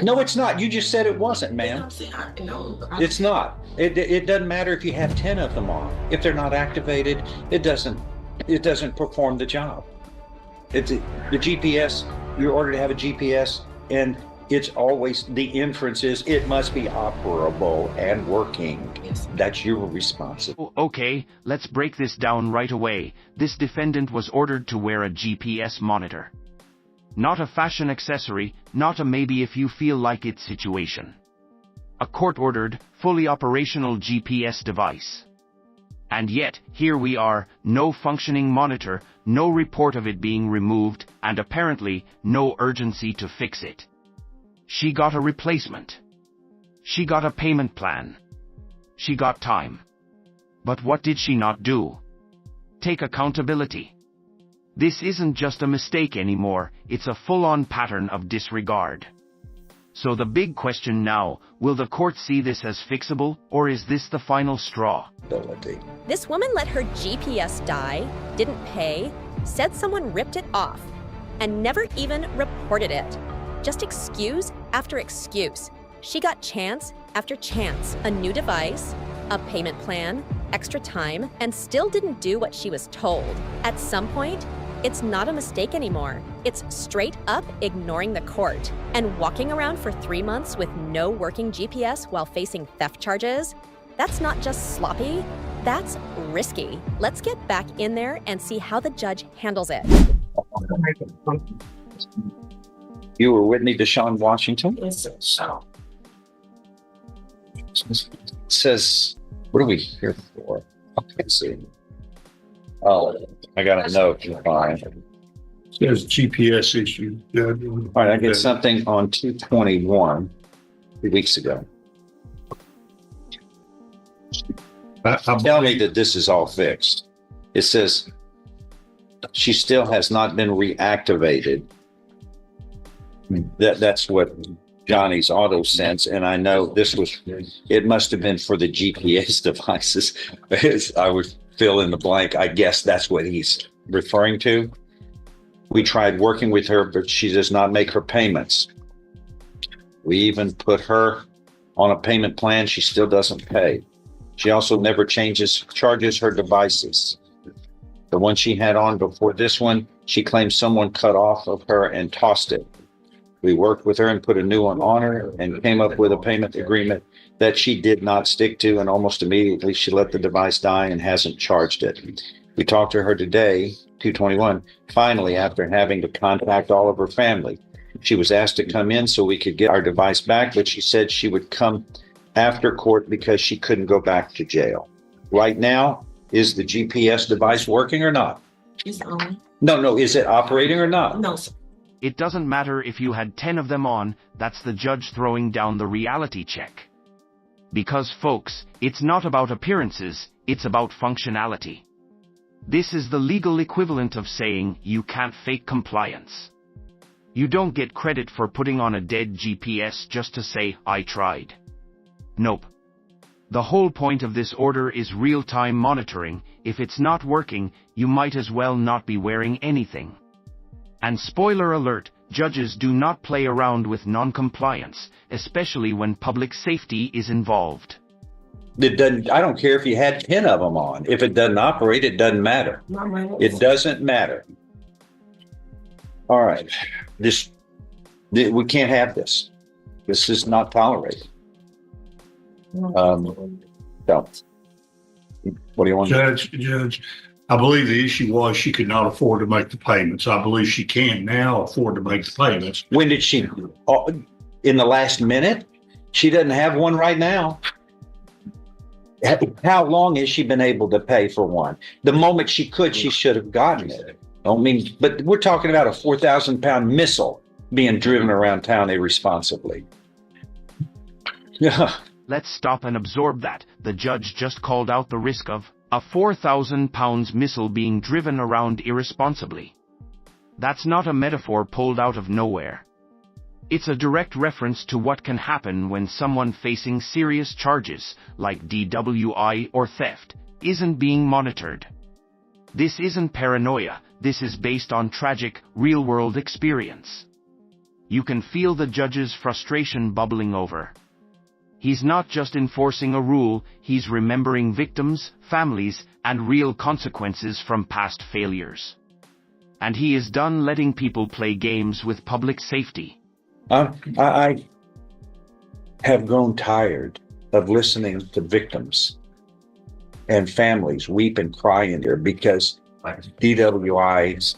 No, it's not. You just said it wasn't, ma'am. It's not. It doesn't matter if you have 10 of them on. If they're not activated, it doesn't perform the job. It's the GPS. You're ordered to have a GPS, and it's always the inference is it must be operable and working. Yes. That's your responsibility. Okay, let's break this down right away. This defendant was ordered to wear a GPS monitor. Not a fashion accessory, not a maybe if you feel like it situation. A court-ordered, fully operational GPS device. And yet, here we are, no functioning monitor, no report of it being removed, and apparently, no urgency to fix it. She got a replacement. She got a payment plan. She got time. But what did she not do? Take accountability. This isn't just a mistake anymore, it's a full-on pattern of disregard. So the big question now, will the court see this as fixable, or is this the final straw? This woman let her GPS die, didn't pay, said someone ripped it off, and never even reported it. Just excuse after excuse. She got chance after chance, a new device, a payment plan, extra time, and still didn't do what she was told. At some point, it's not a mistake anymore. It's straight up ignoring the court. And walking around for 3 months with no working GPS while facing theft charges, that's not just sloppy, that's risky. Let's get back in there and see how the judge handles it. You were Whitney Desawn Washington? Yes, sir. So, It says, what are we here for? Let's see. Oh, I got a note. Fine. There's a GPS issue. All right, I get something on 2/21, 2 weeks ago. Tell me that this is all fixed. It says she still has not been reactivated. That's what Johnny's auto sense, and I know this was, it must have been for the GPS devices. I would fill in the blank. I guess that's what he's referring to. We tried working with her, but she does not make her payments. We even put her on a payment plan. She still doesn't pay. She also never charges her devices. The one she had on before this one, she claims someone cut off of her and tossed it. We worked with her and put a new one on her and came up with a payment agreement that she did not stick to, and almost immediately she let the device die and hasn't charged it. We talked to her today, 2/21, finally after having to contact all of her family. She was asked to come in so we could get our device back, but she said she would come after court because she couldn't go back to jail. Right now, is the GPS device working or not? it's on. No, is it operating or not? No, sir. It doesn't matter if you had 10 of them on, that's the judge throwing down the reality check. Because folks, it's not about appearances, it's about functionality. This is the legal equivalent of saying you can't fake compliance. You don't get credit for putting on a dead GPS just to say, I tried. Nope. The whole point of this order is real-time monitoring. If it's not working, you might as well not be wearing anything. And spoiler alert, judges do not play around with non-compliance, especially when public safety is involved. It doesn't, I don't care if you had 10 of them on. If it doesn't operate, it doesn't matter. It doesn't matter. All right. We can't have this. This is not tolerated. So, what do you want to do? Judge, I believe the issue was she could not afford to make the payments. I believe she can now afford to make the payments. When did she? In the last minute? She doesn't have one right now. How long has she been able to pay for one? The moment she could, she should have gotten it. But we're talking about a 4,000-pound missile being driven around town irresponsibly. Yeah. Let's stop and absorb that. The judge just called out the risk of a 4,000 pounds missile being driven around irresponsibly. That's not a metaphor pulled out of nowhere. It's a direct reference to what can happen when someone facing serious charges, like DWI or theft, isn't being monitored. This isn't paranoia, this is based on tragic, real-world experience. You can feel the judge's frustration bubbling over. He's not just enforcing a rule, he's remembering victims, families, and real consequences from past failures. And he is done letting people play games with public safety. I have grown tired of listening to victims and families weep and cry in there because DWIs,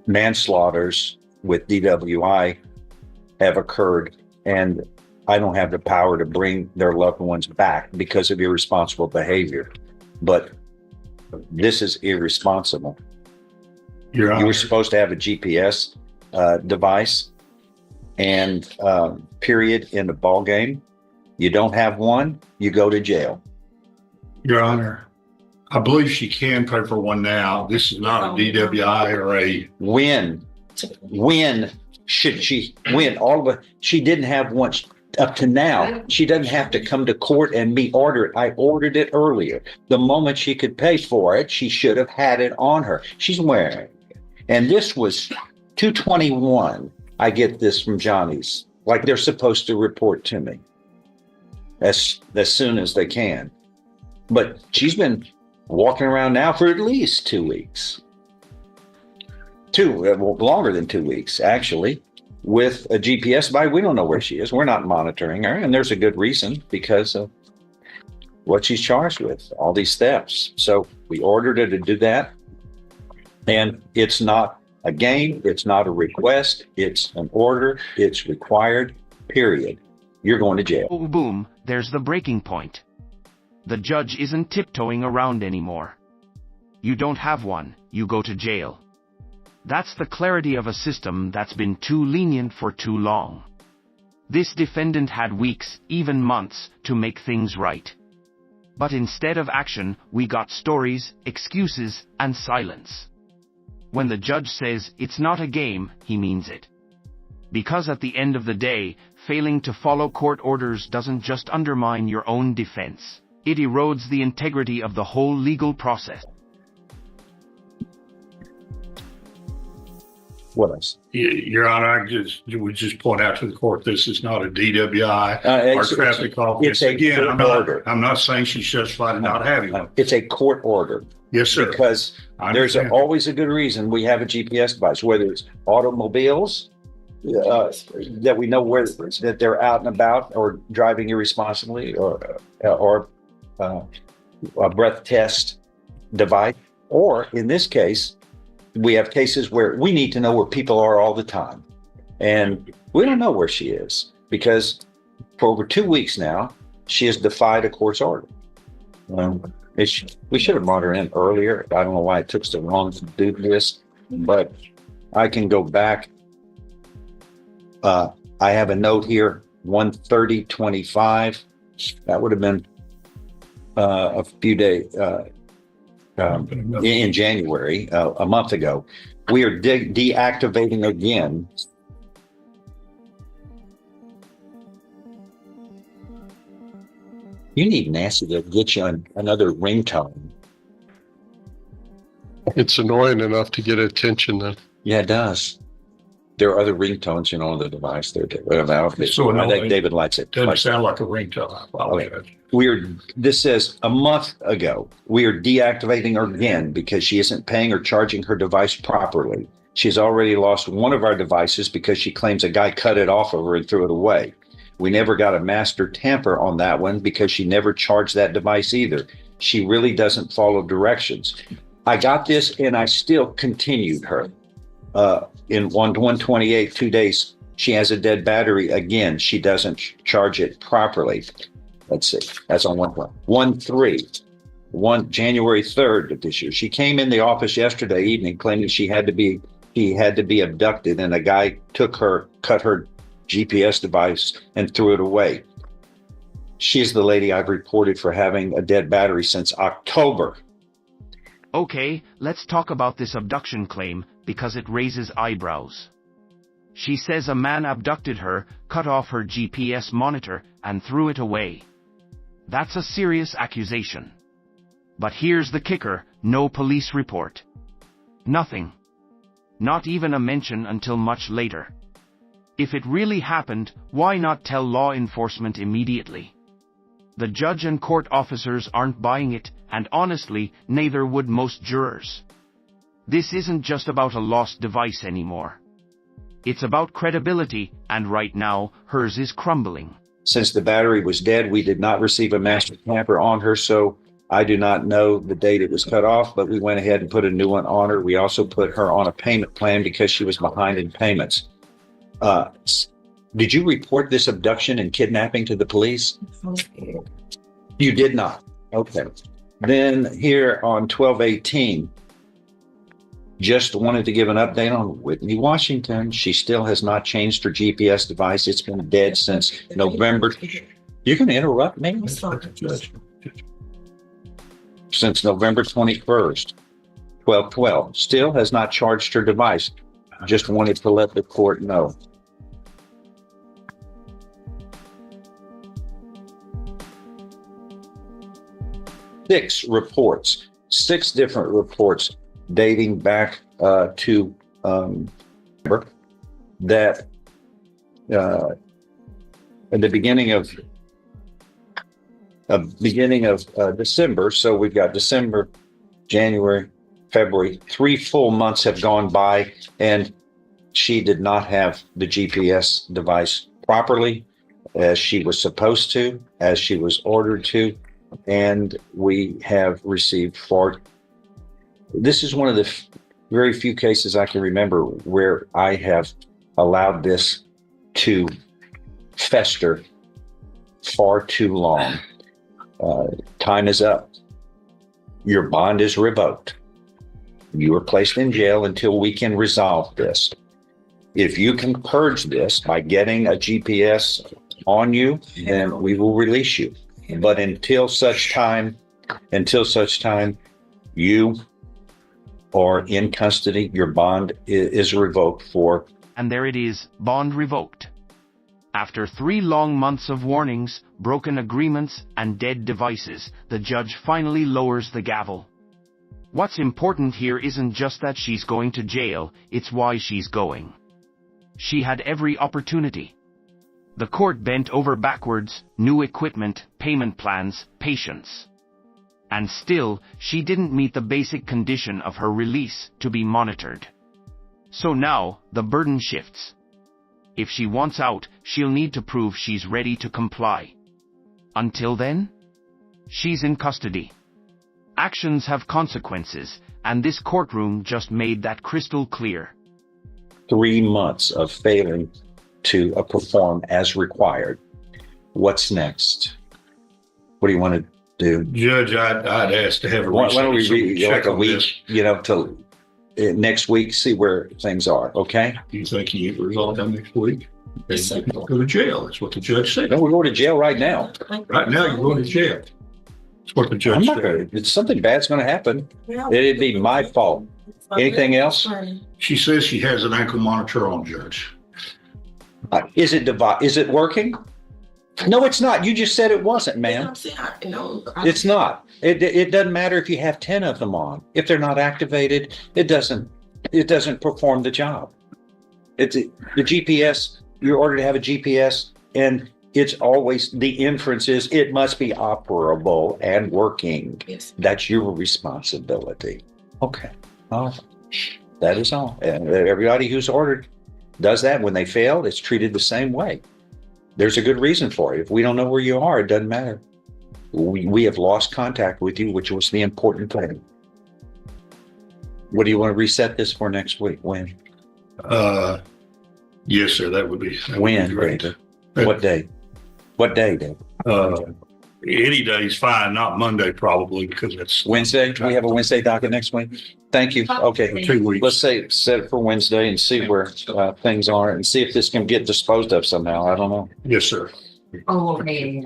manslaughters with DWI have occurred, and I don't have the power to bring their loved ones back because of irresponsible behavior. But this is irresponsible. Your Honor, You were supposed to have a GPS device and period in the ball game. You don't have one, you go to jail. Your Honor, I believe she can pay for one now. This is not a DWI or a. When should she win? She didn't have one up to now. She doesn't have to come to court and me order it. I ordered it earlier. The moment she could pay for it, she should have had it on her. She's wearing it. And this was 221. I get this from Johnny's, like they're supposed to report to me as soon as they can. But she's been walking around now for at least 2 weeks. Longer than 2 weeks, actually, with a GPS device. We don't know where she is. We're not monitoring her. And there's a good reason, because of what she's charged with, all these thefts. So we ordered her to do that. And it's not a game. It's not a request. It's an order. It's required, period. You're going to jail. Oh, boom, there's the breaking point. The judge isn't tiptoeing around anymore. You don't have one, you go to jail. That's the clarity of a system that's been too lenient for too long. This defendant had weeks, even months, to make things right. But instead of action, we got stories, excuses, and silence. When the judge says it's not a game, he means it. Because at the end of the day, failing to follow court orders doesn't just undermine your own defense. It erodes the integrity of the whole legal process. What else? Your Honor, I would just point out to the court, this is not a DWI or traffic officer. It's a Again, court order. I'm not saying she's justified in not having one. It's a court order. Yes, sir. Because there's always a good reason we have a GPS device, whether it's automobiles, that we know that they're out and about or driving irresponsibly, or a breath test device, or in this case, we have cases where we need to know where people are all the time. And we don't know where she is because for over 2 weeks now, she has defied a court's order. We should have brought her in earlier. I don't know why it took so long to do this, but I can go back. I have a note here, 1/30/25. That would have been a few days, in January, a month ago. We are deactivating again. You need Nancy to get you another ringtone. It's annoying enough to get attention then. Yeah, it does. There are other ringtones, on the device there. So I think David likes it. Doesn't sound like a ringtone. I apologize. This says a month ago, we are deactivating her again because she isn't paying or charging her device properly. She's already lost one of our devices because she claims a guy cut it off of her and threw it away. We never got a master tamper on that one because she never charged that device either. She really doesn't follow directions. I got this and I still continued her. In 1/1/28, 2 days, she has a dead battery again. She doesn't charge it properly. Let's see. That's on 1/3. January 3rd of this year. She came in the office yesterday evening claiming she had to be abducted, and a guy cut her GPS device and threw it away. She's the lady I've reported for having a dead battery since October. Okay, let's talk about this abduction claim because it raises eyebrows. She says a man abducted her, cut off her GPS monitor, and threw it away. That's a serious accusation. But here's the kicker, no police report. Nothing. Not even a mention until much later. If it really happened, why not tell law enforcement immediately? The judge and court officers aren't buying it, and honestly, neither would most jurors. This isn't just about a lost device anymore. It's about credibility, and right now, hers is crumbling. Since the battery was dead, we did not receive a master tamper on her, so I do not know the date it was cut off, but we went ahead and put a new one on her. We also put her on a payment plan because she was behind in payments. Did you report this abduction and kidnapping to the police? You did not. Okay. Then here on 12/18, just wanted to give an update on Whitney Washington. She still has not changed her GPS device. It's been dead since November. You can interrupt me? Since November 21st, 12/12. Still has not charged her device. Just wanted to let the court know. Six different reports dating back to that at the beginning of December. So we've got December, January, February, 3 full months have gone by, and she did not have the GPS device properly as she was supposed to, as she was ordered to. And we have received this is one of the very few cases I can remember where I have allowed this to fester far too long. Time is up. Your bond is revoked. You are placed in jail until we can resolve this. If you can purge this by getting a GPS on you, then we will release you. But until such time you are in custody, your bond is revoked for. And there it is, bond revoked. After 3 long months of warnings, broken agreements, and dead devices, the judge finally lowers the gavel. What's important here isn't just that she's going to jail, it's why she's going. She had every opportunity. The court bent over backwards, new equipment, payment plans, patience. And still, she didn't meet the basic condition of her release, to be monitored. So now, the burden shifts. If she wants out, she'll need to prove she's ready to comply. Until then, she's in custody. Actions have consequences, and this courtroom just made that crystal clear. 3 months of failing to perform as required. What's next? What do you want to do? Judge, I'd ask to have a Why don't we check like a on week, this. till next week, see where things are, okay? Do you think you get the result done next week? Yes, go to jail. That's what the judge said. No, we're going to jail right now. Right now, you're going to jail. That's what the I'm judge not said. going to, something bad's going to happen. It'd be my fault. Anything else? She says she has an ankle monitor on, Judge. Is it working? No, it's not. You just said it wasn't, ma'am. It's not. It doesn't matter if you have 10 of them on. If they're not activated, it doesn't perform the job. It's the GPS. You're ordered to have a GPS, and it's always the inference is it must be operable and working. Yes. That's your responsibility. Okay. All right. That is all. And everybody who's ordered does that. When they fail, it's treated the same way. There's a good reason for it. If we don't know where you are, it doesn't matter. We have lost contact with you, which was the important thing. What do you want to reset this for next week? When? Yes, sir. That would be When, great. David? What day? What day, David? Any day is fine, not Monday probably, because it's Wednesday? Do we have a Wednesday docket next week? Thank you. Okay. 2 weeks. Let's set it for Wednesday and see where things are and see if this can get disposed of somehow. I don't know. Yes, sir. Oh, okay.